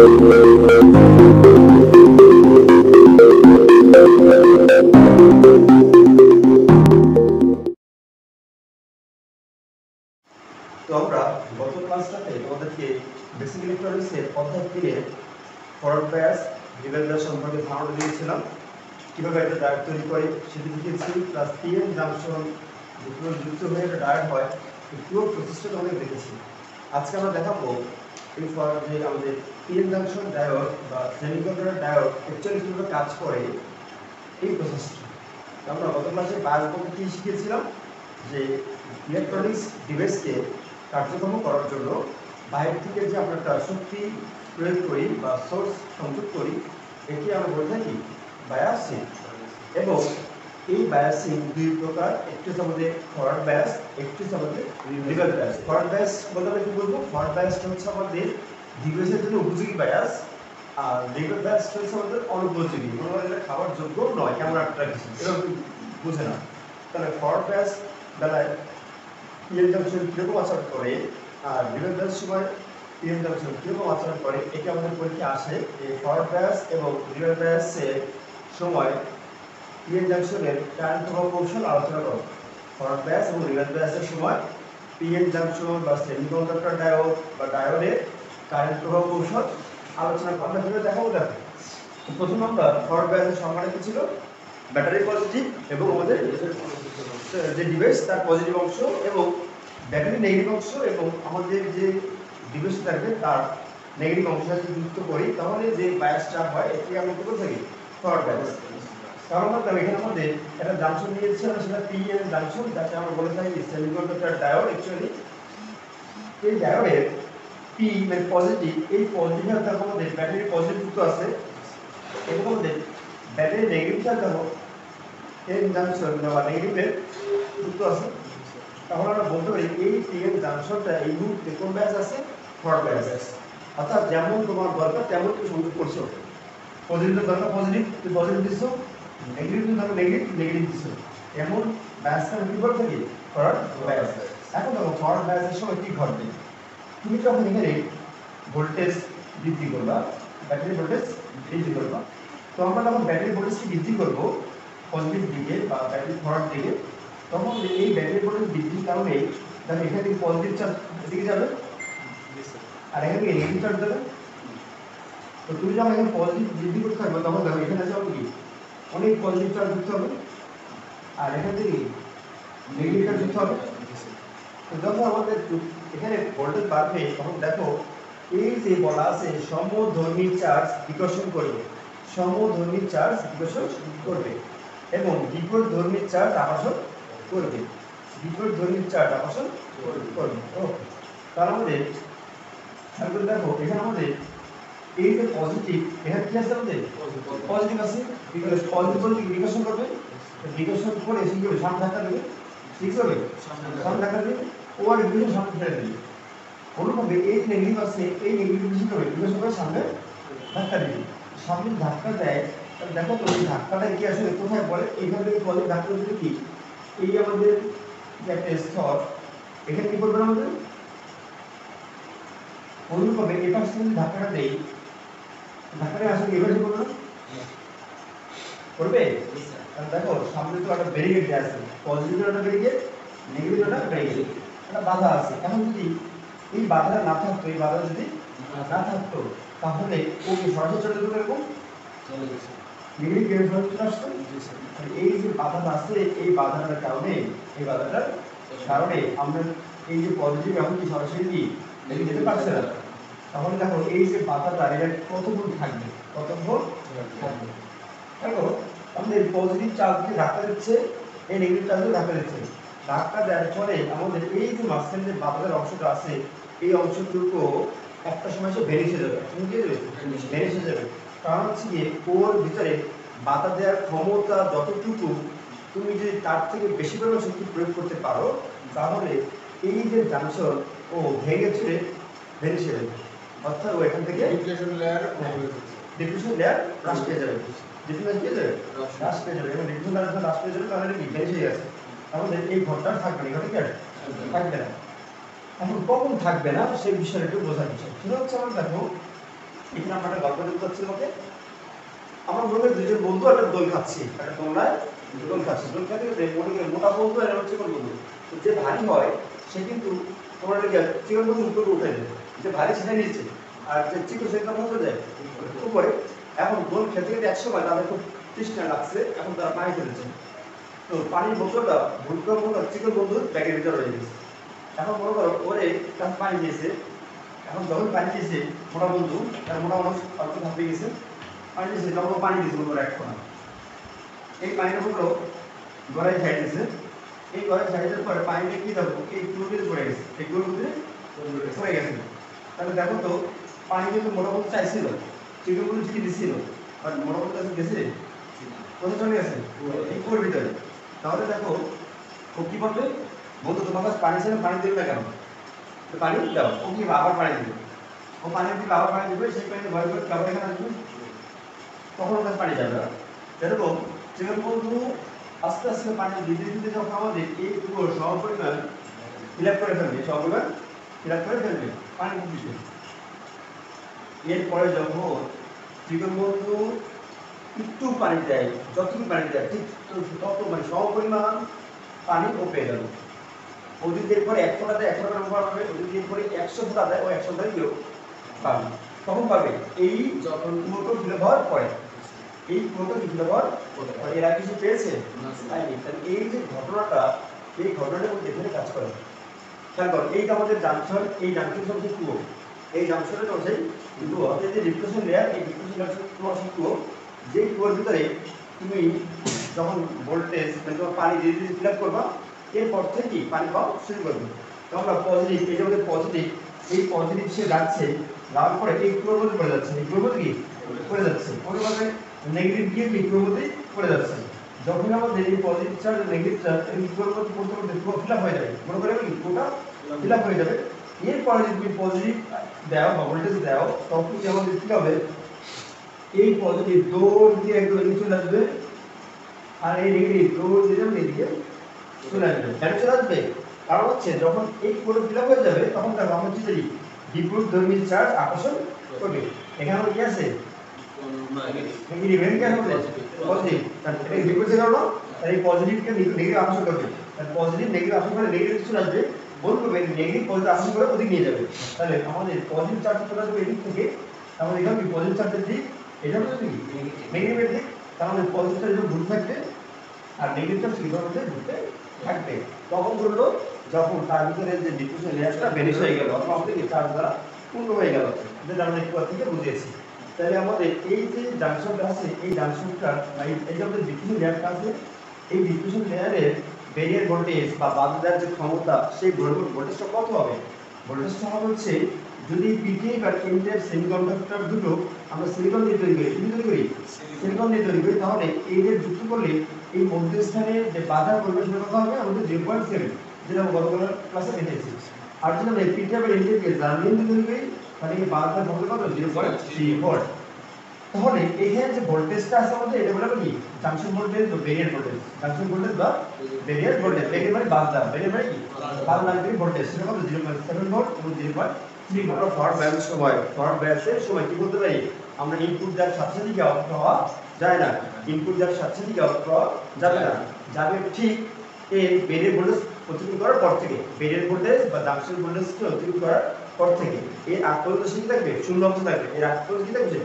তো আমরা গত ক্লাসটাতে তোমাদেরকে বেসিক ইলেকট্রনিক্সের অধ্যায় 3 এর ফরওয়ার্ড বায়াস রিভার্স বায়াস সম্পর্কে ধারণা দিয়েছিলাম, কিভাবে একটা ডায়োড তৈরি করে সেটি দেখিয়েছি। প্লাস পিএন জাংশন যেগুলো যুক্ত হয়ে একটা ডায়োড হয়, এই পুরো প্রসেসটা তোমাদের দেখেছি। আজকে আমরা দেখাবো এই যে আমাদের পিএন জাংশন ডায়োড বা সেমিকন্ডাক্টর ডায়োড অ্যাকচুয়ালি কীভাবে কাজ করে এই প্রসেসটা। আমরা গত ক্লাসে বায়াস বলতে কী শিখিয়েছিলাম, যে ইলেকট্রনিক্স ডিভাইসকে কার্যক্রম করার জন্য বাইরে থেকে যে আমরা একটা শক্তি প্রয়োগ করি বা সোর্স সংযোগ করি, এটি আমরা বলে থাকি বায়াসিং। এবং এই বায়াসিং দুই প্রকার, একটি হচ্ছে আমাদের ফরওয়ার্ড বায়াস, একটি হচ্ছে আমাদের রিভার্স বায়াস। ফরওয়ার্ড বায়াস বলতে আমরা কি বলবো, ফরওয়ার্ড বায়াসটা হচ্ছে আমাদের ডিভাইসের জন্য উপযোগী বায়াস, আর রিভার্স বায়াসটা হচ্ছে আমাদের অনুপযোগী, কোনো এটা খাওয়ার যোগ্য নয়, কেমন একটা কিছু এরকম বুঝে না। তাহলে ফরওয়ার্ড বায়াস বেলায় পিএন জাংশন কীরকম আচরণ করে আর রিভার্স বায়াস সময় পিএন জাংশন কীরকম আচরণ করে, এটি আমাদের পরীক্ষা আসে। এই ফরওয়ার্ড বায়াস এবং রিভার্স বায়াসের সময় পিএন জাংশনের কারেন্ট প্রবাহ কৌশল আলোচনা করো। ফরওয়ার্ড বায়াস এবং রিভার্স বায়াসের সময় পিএন জাংশন বা সেমিকন্ডাক্টর ডায়োড বা ডায়োডের কারেন্ট প্রবাহ কৌশল আলোচনা করো। আমরা ভিডিও দেখাবো। দেখো, প্রথম আমরা ফরওয়ার্ড বায়াসের সংজ্ঞাটা কি ছিল, ব্যাটারি পজিটিভ এবং আমাদের যে ডিভাইস তার পজিটিভ অংশ এবং ব্যাটারি নেগেটিভ অংশ এবং আমাদের যে ডিভাইস থাকবে তার নেগেটিভ অংশ সাথে যুক্ত করি, তাহলে যে বায়াসটা হয় এটি আমরা কি করে থাকি, ফরওয়ার্ড বায়াস। কারণ আমরা এখানে আমাদের একটা জাংশন নিয়েছি, আমরা সেটা পিএন জাংশন, যাকে আমরা বলে থাকি সেমিকন্ডাক্টর ডায়োড। অ্যাকচুয়ালি এই ডায়োডের পি মানে পজিটিভ, এই পজিটিভের সাথে আমাদের ব্যাটারি পজিটিভ যুক্ত আছে এবং আমাদের ব্যাটারি নেগেটিভ সাথে এন জাংশন বা নেগেটিভের যুক্ত আছে। তাহলে আমরা বলতে পারি এই পিএন জাংশনটা এই মুহূর্তে কোন বায়াস আছে, ফরওয়ার্ড বায়াস। অর্থাৎ যেমন তোমার দরকার তেমন তুমি সংযোগ করছো, পজিটিভ দরকার পজিটিভ, তুমি পজিটিভ দিচ্ছো, নেগেটিভ দরকার নেগেটিভ নেগেটিভ দিচ্ছো, এমন বায়াসটা আমরা কি করে থাকি, ফরওয়ার্ড বায়াস। এখন দেখো ফরওয়ার্ড বায়াসের সময় কি ঘটবে, তুমি যখন এখানে ভোল্টেজ বৃদ্ধি করবা, ব্যাটারি ভোল্টেজ বৃদ্ধি করবা, তো আমরা যখন ব্যাটারি ভোল্টেজকে বৃদ্ধি করবো পজিটিভ দিকে বা ব্যাটারি ফরওয়ার্ড দিকে, তখন এই ব্যাটারি ভোল্টেজ বৃদ্ধির কারণে দেখো এখান থেকে পজিটিভ চার্জ এদিকে যাবে আর এখান থেকে নেগেটিভ চার্জ যাবে। তো তুমি যখন এখানে পজিটিভ বৃদ্ধি করতে থাকবে তখন দেখো এখানে যাবে কি অনেক পজিটিভ চার্জ যুক্ত হবে আর এখান থেকে নেগেটিভ চার্জ যুক্ত হবে। তো যখন আমাদের এখানে ভোল্টেজ বাড়বে তখন দেখো এই যে বলা আছে সমধর্মী চার্জ বিকর্ষণ করবে, সমধর্মী চার্জ বিকর্ষণ করবে এবং বিপরীতধর্মী চার্জ আকর্ষণ করবে, বিপরীতধর্মী চার্জ আকর্ষণ করবে। তার আমাদের দেখো এখানে আমাদের এই যে পজিটিভ, এখানে কি আছে আমাদের পজিটিভ আছে, পজিটিভ বলতে বিকর্ষণ করবে, বিকর্ষণ করে এসে কি হবে, সামনে ধাক্কা দেবে, ঠিক হবে, সামনে ধাক্কা দেবে ও আর বিকর্ষণ সামনে ফেলে দেবে। অনুভাবে এই নেগেটিভ আছে, এই নেগেটিভ কি হবে, বিকর্ষণ করে সামনে ধাক্কা দেবে, সামনে ধাক্কা দেয়। দেখো তো এই ধাক্কাটা কি আসলে কোথায় পড়ে, এইখান থেকে পজিটিভ ধাক্কা দিলে কি এই আমাদের যে একটা স্তর এখানে কি করবে আমাদের অনুরূপভাবে এই পাশে যদি ধাক্কাটা দেই, ধাক্কাটা আসলে এভাবে করবে না, করবে। দেখো সামনে তো একটা ব্যারিকেড দেওয়া আছে, পজিটিভ একটা ব্যারিকেড, নেগেটিভ একটা ব্যারিকেড, একটা বাধা আছে। এখন যদি এই বাধাটা না থাকতো, এই বাধা যদি না থাকতো তাহলে ও কি সরাসরি চলে যেত, এরকম চলে গেছে, নেগেটিভ গেম চলে আসতো। এই যে বাধাটা আছে এই বাধাটার কারণে, এই বাধাটার কারণে আমরা এই যে পজিটিভ এখন কি সরাসরি কি নেগেটিভ যেতে পারছে না। তাহলে দেখো এই যে বাধাটা এটা কতক্ষণ থাকবে, কতক্ষণ থাকবে। দেখো আমাদের পজিটিভ চার্জকে ধাক্কা দিচ্ছে, এই নেগেটিভ চার্জকে ধাক্কা দিচ্ছে, ধাক্কা দেওয়ার ফলে আমাদের এই যে মাঝখানে যে বাধার অংশটা আছে এই অংশটুকু একটা সময় এসে ভেনিশে যাবে, ভেনিশে যাবে। কারণ হচ্ছে গিয়ে ওর ভিতরে বাধা দেওয়ার ক্ষমতা যতটুকু, তুমি যদি তার থেকে বেশি পরিমাণ শক্তি প্রয়োগ করতে পারো তাহলে এই যে জাংশন ও ভেঙে ছেড়ে ভেনিশে যাবে, অর্থাৎ ও এখান থেকে ডিফ্লেকশন লেয়ার হ্রাস পেয়ে যাবে, ডিফ্লেকশন পেয়ে যাবে, হ্রাস পেয়ে যাবে এবং ডিফ্লেকশন লেয়ার হ্রাস পেয়ে যাবে তাহলে কি ভেনিশে গেছে, তাহলে এই ঘরটা থাকবে না, ঘরটা কি থাকবে না। এখন কখন থাকবে না সেই বিষয়টা একটু বোঝার বিষয়। সেটা হচ্ছে আমরা দেখো এখানে আমরা একটা গল্প দেখতে পাচ্ছি তোমাকে। আমরা মনে করি দুজন বন্ধু একটা দোল খাচ্ছি, একটা দোলনায় দোল খাচ্ছি, দোল খাতে মনে করি মোটা বন্ধু আর হচ্ছে কোন বন্ধু। তো যে ভারী হয় সে কিন্তু তোমার চিকন বন্ধু উপরে উঠে যায়, যে ভারী সেটা নিচে, আর যে চিকন সেটা মতো যায় উপরে। এখন দোল খেতে খেতে এক সময় তাদের খুব তৃষ্ণা লাগছে, এখন তারা পানি ফেলেছে। তো পানির বোতলটা ভুলটা মতো চিকন বন্ধুর ব্যাগের ভিতরে রয়ে গেছে। এখন মনে করো ওরে তার পানি দিয়েছে, এখন যখন পানি দিয়েছে মোটা বন্ধু, তার মোটা মানুষ অল্প থাকতে গেছে, পানি দিয়েছে তখন পানি দিয়েছে বন্ধুরা এক ফোনা। এই পানিটা হলো গড়াই ছাই দিয়েছে, এই গড়াই ছাই দেওয়ার পরে পানিটা কি দেবো এই টুলটিতে পড়ে গেছে, এই টুলটিতে পড়ে গেছে। তাহলে দেখো তো পানি কিন্তু মোটা বন্ধু চাইছিল, চিকন বন্ধু চিঠি দিচ্ছিল, আর মোটা বন্ধু কাছে গেছে কোথায় চলে গেছে এই কুয়োর ভিতরে। তাহলে দেখো ও কি বলবে, বন্ধু তোমার কাছে পানি ছিল, পানি দিবে না কেন, তো পানি দাও। ও কি আবার পানি দিবে, ও পানি দিবে আবার পানি দিবে, সেই পানি ভয় করে আবার এখানে আসবে, তখন ওখানে পানি যাবে না। এরকম চিকন বন্ধু আস্তে আস্তে পানি দিতে দিতে যখন আমাদের এই পুরো সমপরিমাণ ফিল আপ করে ফেলবে, সমপরিমাণ ফিল আপ করে ফেলবে পানি দিতে। এরপরে যখন চিকন বন্ধু একটু পানি দেয়, যতটুকু পানি দেয় ঠিক তত মানে সমপরিমাণ পানি ও পেয়ে গেল। ও যদি এরপরে 1 ফোঁটা দেয় 1 ফোঁটা ব্যবহার পাবে, ও যদি এরপরে 100 ফোঁটা দেয় ও 100 ফোঁটাই পাবে। তখন পাবে এই যখন পুরোটা ফিল হওয়ার পরে, এই পুরোটা ফিল হওয়ার পরে এরা কিছু পেয়েছে তাইনি। তাহলে এই যে ঘটনাটা, এই ঘটনাটা মধ্যে এখানে কাজ করে। খেয়াল করো এইটা আমাদের জাংশন, এই জাংশন হচ্ছে কুয়ো, এই জাংশনটা হচ্ছে কুয়ো, অর্থাৎ যে ডিপ্রেশন লেয়ার, এই ডিপ্রেশন লেয়ার হচ্ছে কুয়ো। যে কুয়োর ভিতরে তুমি যখন ভোল্টেজ মানে তোমার পানি ধীরে ধীরে ফিল আপ করবা, এরপর থেকে পানি পাওয়া শুরু করবে। তখন পজিটিভ, এটা হচ্ছে পজিটিভ, এই পজিটিভ সে যাচ্ছে, যাওয়ার পরে এই কুয়োর মধ্যে পড়ে যাচ্ছে, এই কুয়োর মধ্যে কি পড়ে যাচ্ছে, পরিমাণে নেগেটিভ গিয়ে এই কুয়োর মধ্যে পড়ে যাচ্ছে। যখন আমাদের এই পজিটিভ চার্জ নেগেটিভ চার্জ এই কুয়োর মধ্যে পড়তে পড়তে কুয়ো ফিল আপ হয়ে যাবে, মনে করে কি কুয়োটা ফিল আপ হয়ে যাবে। এরপরে যদি তুমি পজিটিভ দাও বা ভোল্টেজ দাও, তখন কি আমাদের কি হবে, এই পজিটিভ দৌড় দিয়ে একদম এদিকে চলে আসবে, আর এই নেগেটিভ দৌড় দিয়ে যাবে এদিকে চলে আসবে। কেন চলে আসবে, কারণ হচ্ছে যখন এই পুরো ফিল আপ হয়ে যাবে তখন দেখো আমরা কি জানি বিপরীত ধর্মী চার্জ আকর্ষণ করবে। এখানে কি আছে নেগেটিভ, এখানে কি আছে পজিটিভ, তাহলে এটা বিপরীত কারণ এই পজিটিভকে নেগেটিভ আকর্ষণ করবে, তাহলে পজিটিভ নেগেটিভ আকর্ষণ করে নেগেটিভ চলে আসবে, বল করবে নেগেটিভ পজিটিভ আকর্ষণ করে ওদিকে নিয়ে যাবে। তাহলে আমাদের পজিটিভ চার্জ চলে আসবে এদিক থেকে, আমাদের এখানে কি পজিটিভ চার্জের দিক, এটা হচ্ছে কি নেগেটিভের দিক, তার মানে পজিটিভ চার্জ ঘুরতে থাকবে আর নেগেটিভ চার্জ কি ধরনের ঘুরতে থাকবে। তখন বললো যখন তার ভিতরে যে ডিফিউশন লেয়ারটা বেরিশ হয়ে গেল অথবা আমাদের চার্জ দ্বারা পূর্ণ হয়ে গেল, যেটা আমরা একটু থেকে বুঝিয়েছি। তাহলে আমাদের এই যে জাংশনটা আছে, এই জাংশনটা এই যে আমাদের ডিফিউশন লেয়ারটা আছে, এই ডিফিউশন লেয়ারের ব্যারিয়ার ভোল্টেজ বা বাধার যে ক্ষমতা, সেই ভোল্টেজটা কত হবে, ভোল্টেজটা হবে হচ্ছে যদি পিকে বা এন্ডের সেমিকন্ডাক্টর দুটো আমরা সিলিকন দিয়ে তৈরি করি, কি তৈরি করি সিলিকন দিয়ে তৈরি করি, তাহলে এই যে যুক্ত করলে এই মধ্যস্থানের যে বাধা পরিবেশনের কথা হবে আমাদের 0.7, যেটা গতকাল ক্লাসে দেখেছি। আর যদি আমরা পিকে বা এন্ডের দিয়ে জার্মানিয়ান দিয়ে তৈরি করি তাহলে এই বাধার ভোল্টেজ কত 0.3 ভোল্ট। তাহলে এখানে যে ভোল্টেজটা আছে আমাদের এটা বলা কি জাংশন ভোল্টেজ বা ব্যারিয়ার ভোল্টেজ, জাংশন ভোল্টেজ বা ব্যারিয়ার ভোল্টেজ, ব্যারিয়ার মানে বাধা, ব্যারিয়ার মানে কি বাধা ভোল্টেজ, সেটা কত 0.7 ভোল্ট এবং 0.3 ভোল্ট। ফরওয়ার্ড ব্যালেন্স সময়, ফরওয়ার্ড ব্যালেন্সের সময় কি বলতে পারি আমরা, ইনপুট দেওয়ার সাথে সাথে কি আউটপুট হওয়া যায় না, ইনপুট দেওয়ার সাথে সাথে কি আউটপুট হওয়া যাবে না, যাবে ঠিক এই ব্যারিয়ার ভোল্টেজ অতিক্রম করার পর থেকে, ব্যারিয়ার ভোল্টেজ বা জাংশন ভোল্টেজকে অতিক্রম করার পর থেকে এর আগ পর্যন্ত কি থাকবে শূন্য অবস্থা থাকবে, এর আগ পর্যন্ত কি থাকবে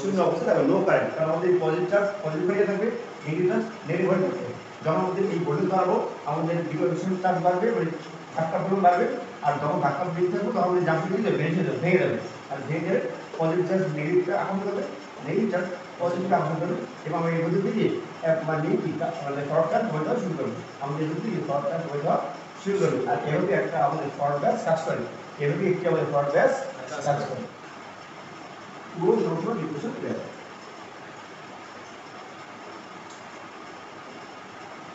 শূন্য অবস্থা থাকবে, নো কারেন্ট, কারণ আমাদের পজিটিভ চার্জ পজিটিভ হয়ে থাকবে, নেগেটিভ চার্জ নেগেটিভ হয়ে থাকবে। যখন আমাদের এই ভোল্টেজ বাড়বো আমাদের ডিফিউশন চার্জ বাড়বে, মানে ধাক্কা পরিমাণ বাড়বে, আর যখন ধাক্কা বেশি থাকবে তখন আমাদের জাংশন কি ভেঙে যাবে, ভেঙে যাবে, আর ভেঙে গেলে পজিটিভ চার্জ নেগেটিভকে আকর্ষণ করবে, নেগেটিভ চার্জ পজিটিভকে আকর্ষণ করবে, এবং এই মধ্যে থেকে মানে কি মানে ফরওয়ার্ড চার্জ বয়ে দেওয়া শুরু করবে, আমাদের মধ্যে থেকে ফরওয়ার্ড চার্জ বয়ে দেওয়া শুরু করবে। আর এভাবে একটা আমাদের ফরওয়ার্ড ব্যাস কাজ করে, এভাবে একটি আমাদের ফরওয়ার্ড ব্যাস কাজ করে। পুরো যন্ত্র ডিফিউশন লেয়ার,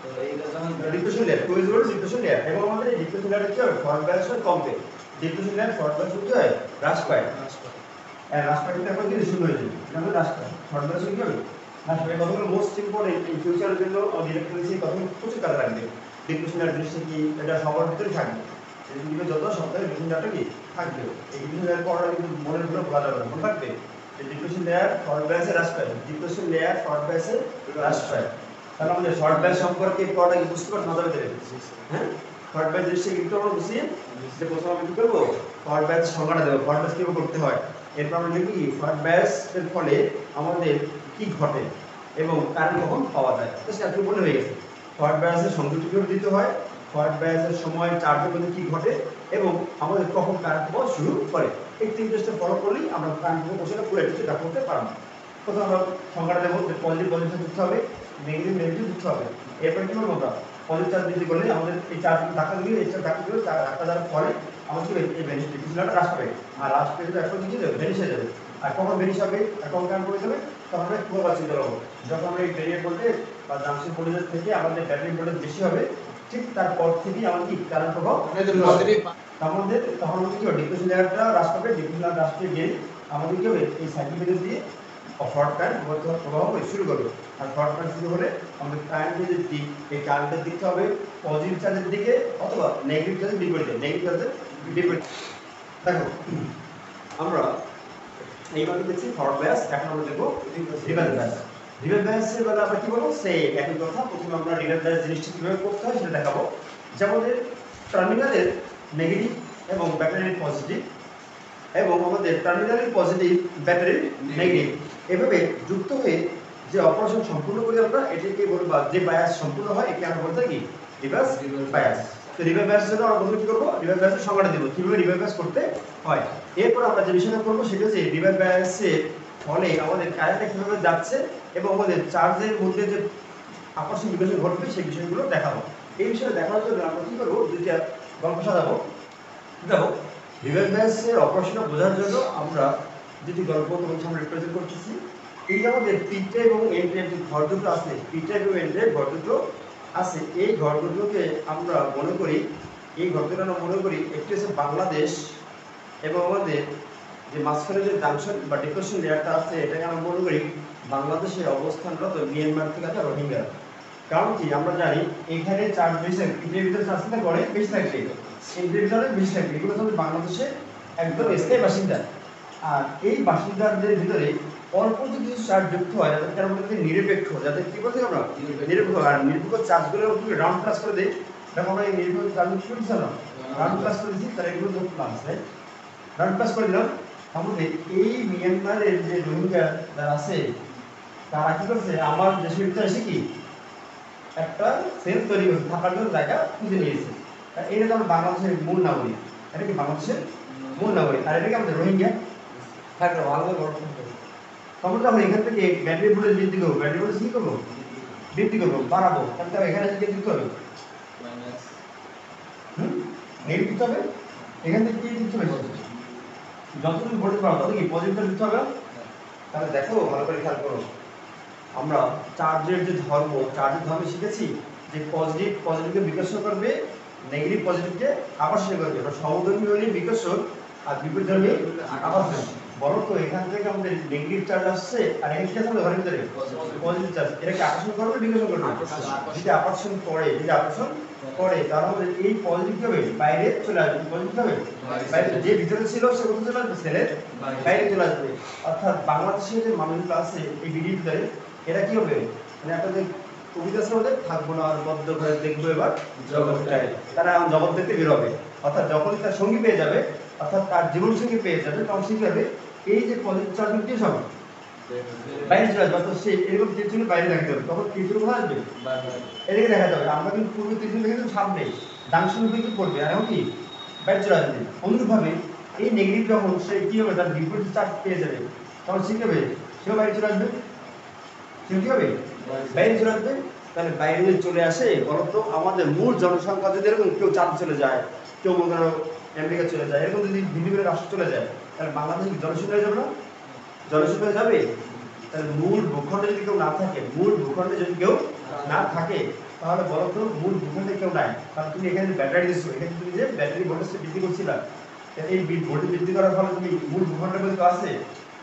তো এইটা যখন ডিফিউশন লেয়ার কোইজ হলো ডিফিউশন লেয়ার, এবং আমাদের এই ডিফিউশন লেয়ার কি হয় ফরওয়ার্ড ব্যাস কমবে, ডিফিউশন লেয়ার ফরওয়ার্ড ব্যাস কি হয় হ্রাস পায়, আর হ্রাস পাইতে এখন কি শুরু হয়ে যাবে, এটা হলো হ্রাস পায়, ফরওয়ার্ড ব্যাস কি হবে হ্রাস পায়। কতগুলো মোস্ট ইম্পর্টেন্ট ইন ফিউচারের জন্য ইলেকট্রনিক্স কত প্রচুর কাজে লাগবে। ডিফিউশন লেয়ার জিনিসটা কি, এটা সবার ভিতরে থাকবে, যত সপ্তাহে ডিফিউশন লেয়ারটা কি থাকবে, এই ডিফিউশন লেয়ার পড়াটা কিন্তু মনের ভিতরে ভোলা যাবে না, মনে থাকবে ডিপ্রেশন লেয়ার ফরওয়ার্ড বায়াসে হ্রাস পায়, ডিপ্রেশন লেয়ার ফরওয়ার্ড বায়াসে হ্রাস পায়। তাহলে আমাদের শর্ট বায়াস সম্পর্কে পড়াটা কি বুঝতে পারছেন মজা করে? হ্যাঁ, ফরওয়ার্ড বায়াস জিনিসটা একটু আমরা বুঝি যে প্রথমে আমি কি করব, ফরওয়ার্ড বায়াস সংজ্ঞাটা দেব, ফরওয়ার্ড বায়াস কিভাবে করতে হয়, এরপর আমরা দেখব কি ফরওয়ার্ড বায়াসের ফলে আমাদের কি ঘটে এবং কারেন্ট কখন পাওয়া যায়। তো সেটা একটু বলে হয়ে গেছে। ফরওয়ার্ড বায়াসের সংযুক্ত কিভাবে দিতে হয়, ফরওয়ার্ড বায়াসের সময় চার্জের মধ্যে কি ঘটে এবং আমাদের কখন কারেন্ট পাওয়া শুরু করে, এই তিনটে স্টেপ ফলো করলেই আমরা কারেন্ট কোশ্চেনটা পুরো একটু চেক করতে পারবো। প্রথমে আমরা সংজ্ঞাটা দেবো যে পজিটিভ পজিটিভ যুক্ত হবে, নেগেটিভ নেগেটিভ যুক্ত হবে। এরপর কি করবো আমরা পজিটিভ চার্জ বৃদ্ধি করলে আমাদের এই চার্জগুলো ধাক্কা দিলে এই ধাক্কা দিলে ধাক্কা দেওয়ার ফলে আমাদের এই ডিফিউশনটা হ্রাস পাবে, আর হ্রাস পেয়ে যাবে এখন কি যাবে ভ্যানিশ হয়ে যাবে। আর কখন ভ্যানিশ হবে আর কখন কারেন্ট পড়ে যাবে, তখন আমরা পুরো বাদ চিন্তা করবো যখন আমরা এই ব্যারিয়ার ভোল্টেজ বা জাংশন ভোল্টেজ থেকে আমাদের ব্যাটারি ভোল্টেজ বেশি হবে, ঠিক তারপর থেকেই আমাদের কি কারেন্ট প্রবাহ তখন কি হবে ডিফিউশন লেয়ারটা হ্রাস পাবে, ডিফিউশন লেয়ার হ্রাস পেয়ে গেলে আমাদের কি হবে এই সাইকেল ভেতর দিয়ে শর্ট কারেন্ট প্রবাহ শুরু করবে। আর শর্ট কারেন্ট শুরু হলে আমাদের কারেন্টের যে দিক, এই কারেন্টের দিকটা হবে পজিটিভ চার্জের দিকে অথবা নেগেটিভ চার্জের বিপরীতে, নেগেটিভ চার্জের বিপরীতে। দেখো আমরা এইভাবে দেখছি ফরওয়ার্ড বায়াস, এখন আমরা দেখবো রিভার্স বায়াস। রিভার্স বায়াসের বেলা আমরা কি বলবো, সেই একই কথা। প্রথমে আমরা রিভার্স বায়াস জিনিসটা কিভাবে করতে হয় সেটা দেখাবো। যে আমাদের টার্মিনালের নেগেটিভ এবং ব্যাটারির পজিটিভ এবং আমাদের টার্মিনালের পজিটিভ ব্যাটারির নেগেটিভ এভাবে যুক্ত হয়ে যে অপারেশন সম্পূর্ণ করি আমরা, এটাকে বলবো যে বায়াস সম্পূর্ণ হয় একে আমরা বলতে কি রিভার্স বায়াস। তো রিভার্স বায়াসের জন্য আমরা প্রথমে কি করবো, রিভার্স বায়াসের সংজ্ঞাটা দেবো কিভাবে রিভার্স বায়াস করতে হয়। এরপর আমরা যে বিষয়টা করবো সেটা হচ্ছে রিভার্স বায়াসের ফলে আমাদের কারেন্টটা কিভাবে যাচ্ছে এবং আমাদের চার্জের মধ্যে যে আকর্ষণ বিকর্ষণ ঘটবে সেই বিষয়গুলো দেখাবো। এই বিষয়ে দেখানোর জন্য আমরা কি করবো, দুইটা গল্প সাজাবো। দেখো রিভার্স বায়াসের অপারেশনটা বোঝার জন্য আমরা দুটি গল্প তোমাদের সামনে রিপ্রেজেন্ট করতেছি। এই যে আমাদের পি টাইপ এবং এন টাইপ যে ঘর দুটো আছে, পি টাইপ এবং এন টাইপ ঘর দুটো আছে, এই ঘর দুটোকে আমরা মনে করি, এই ঘর দুটো আমরা মনে করি একটি হচ্ছে বাংলাদেশ এবং আমাদের যে মাঝখানে যে জাংশন বা ডিপ্রেশন লেয়ারটা আছে এটাকে আমরা মনে করি বাংলাদেশের অবস্থানরত মিয়ানমার থেকে আসা রোহিঙ্গা। কারণ কি আমরা জানি এখানে চার্জ বেশি থাকে, পিঠের ভিতরে চার্জ থাকলে পরে বেশি থাকবে, এর ভিতরে বেশি থাকবে, এগুলো হচ্ছে বাংলাদেশে একদম স্থায়ী বাসিন্দা। আর এই বাসিন্দাদের ভিতরে অল্প যদি কিছু চার্জ যুক্ত হয় যাদের কারণ বলতে নিরপেক্ষ, যাদের কি বলতে আমরা নিরপেক্ষ, আর নিরপেক্ষ চার্জগুলো রাউন্ড ক্লাস করে দেয়। দেখো আমরা এই নিরপেক্ষ চার্জ কি দিচ্ছি না রাউন্ড ক্লাস করে দিচ্ছি, তারা এগুলো যুক্ত আছে রাউন্ড ক্লাস করে দিলাম। আমাদের এই মিয়ানমারের যে রোহিঙ্গা যারা আছে তারা কি করছে আমার দেশের ভিতরে এসে কি একটা সেল তৈরি করছে, থাকার জন্য জায়গা খুঁজে নিয়েছে। এটা তো আমরা বাংলাদেশের মূল নাগরিক, এটা কি বাংলাদেশের মূল নাগরিক, আর এটা কি আমাদের রোহিঙ্গা থাকবে ভালো বড় তখন যখন এখান থেকে ব্যাটারি ভোল্টেজ বৃদ্ধি করবো, ব্যাটারি ভোল্টেজ কি করবো বৃদ্ধি করবো বাড়াবো, তাহলে এখানে থেকে দিতে হবে নেগেটিভ দিতে হবে, এখান থেকে কি দিতে হবে যতটুকু ভোল্টেজ বাড়াবো তত কি পজিটিভ দিতে হবে। তাহলে দেখো ভালো করে খেয়াল করো, আমরা চার্জের যে ধর্ম, চার্জের ধর্ম শিখেছি যে পজিটিভ পজিটিভকে বিকর্ষণ করবে, নেগেটিভ পজিটিভকে আকর্ষণ করবে। সমধর্মী হলে বিকর্ষণ আর বিপরীত ধর্মী আকর্ষণ। বলো তো এখান থেকে আমাদের নেগেটিভ চার্জ আসছে আর এখানে কি আছে ঘরের ভিতরে পজিটিভ চার্জ, এটাকে আকর্ষণ করবে বিকর্ষণ করবে, যদি আকর্ষণ করে তাহলে আমাদের এই পজিটিভ হবে বাইরে চলে আসবে, পজিটিভ হবে বাইরে, যে ভিতরে ছিল সে কোথায় চলে আসবে সেলের বাইরে চলে আসবে। অর্থাৎ বাংলাদেশের যে মানুষগুলো আছে এই ভিডিওর ভিতরে এরা কি হবে, মানে আপনাদের কবিতা শ্রোতে থাকবো না আর বদ্ধ করে দেখবো এবার জগৎটায়, তারা জগৎ দেখতে বেরোবে। অর্থাৎ যখন তার সঙ্গী পেয়ে যাবে, অর্থাৎ তার জীবন সঙ্গী পেয়ে যাবে, তখন সে কি হবে এই যে পজিটিভ চার্জগুলো কি সব বাইরে চলে আসবে, অর্থাৎ সে এরকম তীর্থগুলো বাইরে রাখতে হবে, তখন তীর্থগুলো কোথায় আসবে এদিকে দেখা যাবে। আমরা কিন্তু পূর্ব তীর্থগুলো কিন্তু সামনে ডাংশন কিন্তু পড়বে আর এখন কি বাইরে চলে আসবে। অনুরূপভাবে এই নেগেটিভ যখন সে কি হবে তার বিপরীত চার্জ পেয়ে যাবে, তখন সে কি হবে সেও বাইরে চলে আসবে, সে কি হবে বাইরে চলে আসবে। তাহলে বাইরে যদি চলে আসে বলতো আমাদের মূল জনসংখ্যা যদি এরকম কেউ চাঁদ চলে যায়, কেউ মনে করো আমেরিকা চলে যায়, এরকম যদি বিভিন্ন রাষ্ট্র চলে যায় তাহলে বাংলাদেশ জনশূন্য হয়ে যাবে না, জনশূন্য হয়ে যাবে। তাহলে মূল ভূখণ্ডে যদি কেউ না থাকে, মূল ভূখণ্ডে যদি কেউ না থাকে তাহলে বলতো মূল ভূখণ্ডে কেউ নাই, তাহলে তুমি এখানে ব্যাটারি দিচ্ছ, এখানে তুমি যে ব্যাটারি ভোল্টেজটা বৃদ্ধি করছিলা, এই ভোল্টেজ বৃদ্ধি করার ফলে তুমি মূল ভূখণ্ডের মধ্যে আছে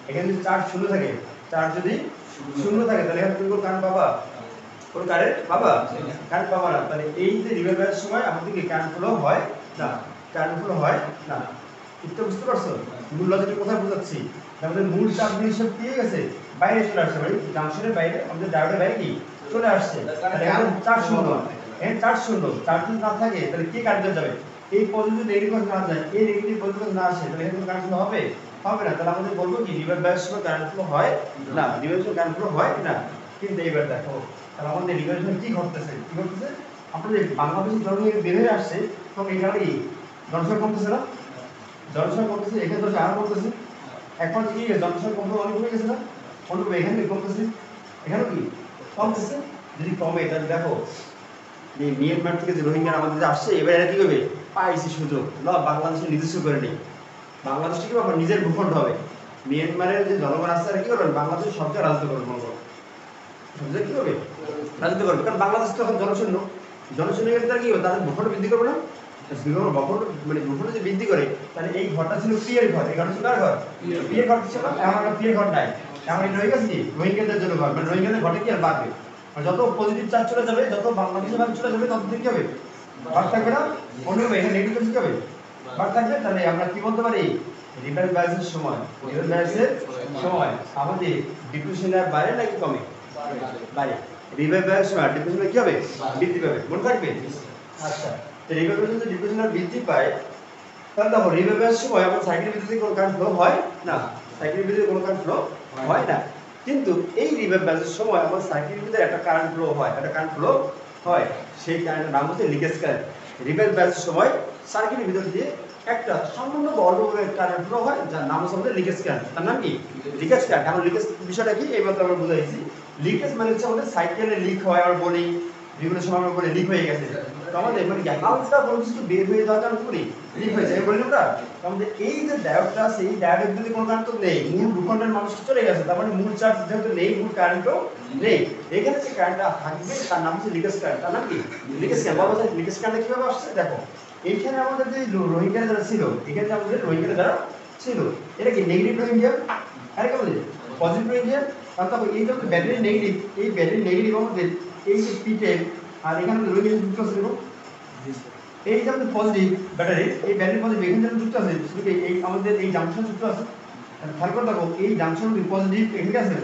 এখানে যদি চার্জ শূন্য থাকে, চার্জ যদি শূন্য থাকে তাহলে এখানে তুমি কারেন্ট পাবা, কোন কারেন্ট পাবা, কারেন্ট পাবা না। তাহলে এই যে রিভার্স বায়াসের সময় আমাদের কি কারেন্ট ফ্লো হয় না, কারেন্ট ফ্লো হয় না, বুঝতে পারছো? মূল লজিকটা কোথায় বোঝাচ্ছি, আমাদের মূল চাপগুলি সব কি হয়ে গেছে, বাইরে চলে আসছে, মানে জাংশনের বাইরে, আমাদের ডায়োডের বাইরে কি চলে আসছে। তাহলে এখন চার্জ শূন্য, এখানে চার্জ শূন্য, চার্জ যদি না থাকে তাহলে কি কারেন্ট যাবে, এই পজিটিভ নেগেটিভ না যায়, এই নেগেটিভ পজিটিভ না আসে, তাহলে এখানে কারেন্ট ফ্লো হবে হবে না। তাহলে আমাদের বলবো কি রিভার্স বায়াস সময় কারেন্ট ফ্লো হয় না, রিভার্স কারেন্ট ফ্লো হয় না। কিন্তু এবার দেখো তাহলে আমাদের রিভার্স কি ঘটতেছে, কি ঘটতেছে, আপনাদের বাংলাদেশি জনসংখ্যা বের হয়ে আসছে, তখন এখানে কি জনসংখ্যা কমতেছে না, জনসংখ্যা কমতেছে, এখানে তো আরো কমতেছে, এখন কি জনসংখ্যা কমতে অনেক কমে গেছে না, অনেক এখানে কমতেছে, এখানে কি কমতেছে। যদি কমে তাহলে দেখো এই মিয়ানমার থেকে যে রোহিঙ্গা আমাদের আসছে, এবার এরা কি করবে, পাইছি সুযোগ না, বাংলাদেশে নিজস্ব করে নেই, বাংলাদেশ কি আমার নিজের ভূখণ্ড হবে। মিয়ানমারের যে জনগণ আছে তারা কি করবেন, বাংলাদেশের সব জায়গায় রাজত্ব করবে, মনে করো কি করবে, রাজত্ব করবে, কারণ বাংলাদেশ তো এখন জনশূন্য, জনশূন্য গেলে তারা কি হবে, তাদের ভূখণ্ড বৃদ্ধি করবে না, মানে ভূখণ্ড যে বৃদ্ধি করে, তাহলে এই ঘরটা ছিল পিয়ের ঘর, এই ঘরটা ছিল কার ঘর, পিয়ের ঘর ছিল, এখন আমরা পিয়ের ঘর নাই, এখন এটা হয়ে গেছে কি রোহিঙ্গাদের জন্য ঘর, মানে রোহিঙ্গাদের ঘরটা কি আর বাড়বে, যত পজিটিভ চার্জ চলে যাবে, যত বাংলাদেশের ভাগ চলে যাবে, তত কি হবে, ভাগ থাকবে না, অন্যভাবে এখানে নেগেটিভ কি হবে, ভাগ থাকবে। তাহলে আমরা কি বলতে পারি, রিভার্স বায়াসের সময়, রিভার্স বায়াসের সময় আমাদের ডিফিউশনের বাইরে নাকি কমে, বাইরে, রিভার্স বায়াসের সময় ডিফিউশন কি হবে, বৃদ্ধি পাবে, মনে থাকবে। আচ্ছা, তো রিভার্স বায়াসে যদি ডিফিউশন বৃদ্ধি পায়, তাহলে দেখো রিভার্স বায়াসের সময় আমাদের সাইকেল বিদ্যুতে কোনো কারেন্ট ফ্লো হয় না, সাইকেল বিদ্যুতে কোনো কারেন্ট ফ্লো হয় না। কিন্তু এই রিভার্স বায়াসের সময় আমার সার্কিটের ভিতরে একটা কারেন্ট ফ্লো হয়, একটা কারেন্ট ফ্লো হয়, সেই কারেন্টের নাম হচ্ছে লিকেজ কারেন্ট। রিভার্স বায়াসের সময় সার্কিটের ভিতর দিয়ে একটা সামান্য অল্প কারেন্ট ফ্লো হয়, যার নাম হচ্ছে আমাদের লিকেজ কারেন্ট। তার নাম কি, লিকেজ কারেন্ট। এখন লিকেজ বিষয়টা কি এই মাত্র আমরা বুঝাইছি, লিকেজ মানে হচ্ছে আমাদের সাইকেলে লিক হয়, আর বলি বিভিন্ন সময় আমরা বলি লিক হয়ে গেছে, তো আমাদের মানে কি হালকা কোনো কিছু বের হয়ে যাওয়ার কারণে করি লিক হয়ে যায়, বলি আমরা। আমাদের এই যে ডায়োডটা আছে, এই ডায়োডের যদি কোনো কারেন্ট নেই, মূল ভূখণ্ডের মানুষ চলে গেছে, তার মানে মূল চার্জ যেহেতু নেই, মূল কারেন্টও নেই, এখানে যে কারেন্টটা থাকবে তার নাম হচ্ছে লিকেজ কারেন্ট। তার নাম কি, লিকেজ কারেন্ট। বলা যায় লিকেজ কারেন্ট কিভাবে আসছে, দেখো এইখানে আমাদের যে রোহিঙ্গা যারা ছিল, এখানে আমাদের রোহিঙ্গা যারা ছিল, এটা কি নেগেটিভ রোহিঙ্গা, আর কি আমাদের পজিটিভ রোহিঙ্গা। তারপর এই যে ব্যাটারি নেগেটিভ, এই ব্যাটারি নেগেটিভ আমাদের এই যে পিটে, আর এখানে রোহিঙ্গা যুক্ত আছে, এই যে আমাদের পজিটিভ ব্যাটারি, এই ব্যাটারি পজিটিভ এখানে যেন যুক্ত আছে, এই আমাদের এই জাংশন যুক্ত আছে, খেয়াল করে দেখো এই জাংশন পজিটিভ এখানে আছে,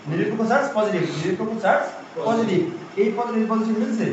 নিরপেক্ষ চার্জ পজিটিভ, নিরপেক্ষ চার্জ পজিটিভ, এই পজিটিভ পজিটিভ মিলছে,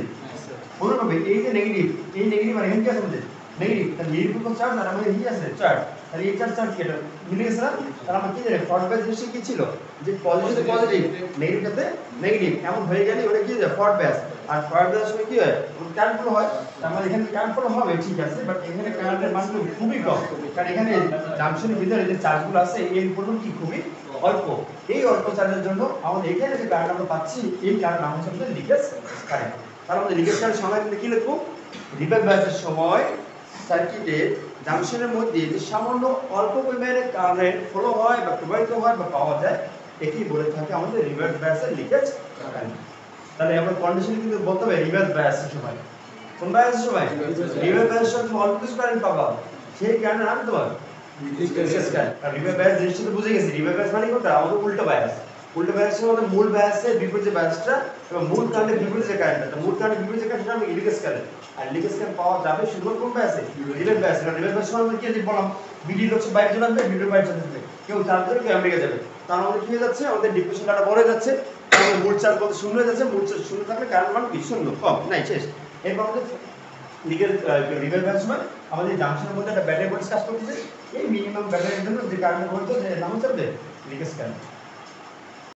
অনুরূপে এই যে নেগেটিভ, এই নেগেটিভ আর এখানে কি আছে আমাদের নেগেটিভ, তাহলে নিরপেক্ষ চার্জ আর আমাদের কি আছে চার্জ, তাহলে এই চার্জ চার্জ কি এটা মিলে গেছে না। তাহলে আমরা কি জানি ফরওয়ার্ড বায়াস জিনিসটা কি ছিল, যে পজিটিভ পজিটিভ নেগেটিভ সাথে নেগেটিভ এমন হয়ে গেলে ওটা কি যায় ফরওয়ার্ড বায়াস। আর ফরওয়ার্ড বায়াস সময় কি হয়, কারেন্ট ফ্লো হয়, আমাদের এখানে কারেন্ট ফ্লো হবে ঠিক আছে, বাট এখানে কারেন্টের মানটা খুবই কম, কারণ এখানে জাংশনের ভিতরে যে চার্জগুলো আছে এর পরিমাণ কি খুবই অল্প। এই অল্প চার্জের জন্য আমাদের এখানে যে কারেন্ট আমরা পাচ্ছি, এই কারেন্ট নাম হচ্ছে আমাদের লিকেজ কারেন্ট। তার মধ্যে লিকেজ কারেন্ট সময় কিন্তু কি লিখবো, রিভার্স বায়াসের সময় সার্কিটের জাংশনের মধ্যে যে সামান্য অল্প পরিমাণে কারেন্ট ফ্লো হয় বা প্রবাহিত হয় বা পাওয়া যায়, একেই বলে থাকে আমাদের রিভার্স বায়াসের লিকেজ কারেন্ট। তাহলে আমরা কন্ডিশনে কিন্তু বলতে হবে রিভার্স বায়াসের সময়, কোন বায়াসের সময়, রিভার্স বায়াসের সময় তুমি অল্প কিছু কারেন্ট পাবা, সেই কারেন্টের নাম তোমার লিকেজ কারেন্ট। আর রিভার্স বায়াস জিনিসটা তো বুঝে গেছি, রিভার্স বায়াস মানে কোনটা, আমাদের উল্টো বায়াস। উল্টো বায়াসের মধ্যে মূল বায়াসের বিপরীত যে বায়াসটা এবং মূল কারেন্টের বিপরীত যে কারেন্টটা, মূল কারেন্টের বিপরীত যে কারেন্টটা আমি লিকেজ কারেন্ট। আর লিকেজ কারেন্ট পাওয়া যাবে শুধুমাত্র কোন বায়াসে, রিভার্স বায়াসে। কারণ রিভার্স বায়াসের সময় কি বললাম, বিডি হচ্ছে বাইরে চলে আসবে, বিডির বাইরে চলে আসবে, কেউ চার্জার কেউ আমেরিকা যাবে, তার মধ্যে কি হয়ে যাচ্ছে, আমাদের ডিপ্রেশন কাটা বড় হয়ে যাচ্ছে, আমাদের মূল চার্জ বলতে শূন্য হয়ে যাচ্ছে, মূল চার্জ শূন্য থাকলে কারেন্ট মান কি শূন্য, কম নাই, শেষ। এরপর আমাদের লিকেজ রিভার্স বায়াসের সময় আমাদের জাংশনের মধ্যে একটা ব্যাটারি ভোল্টেজ কাজ করতেছে, এই মিনিমাম ব্যাটারির জন্য যে কারেন্ট বলতো যে নাম হচ্ছে লিকেজ কারেন্ট।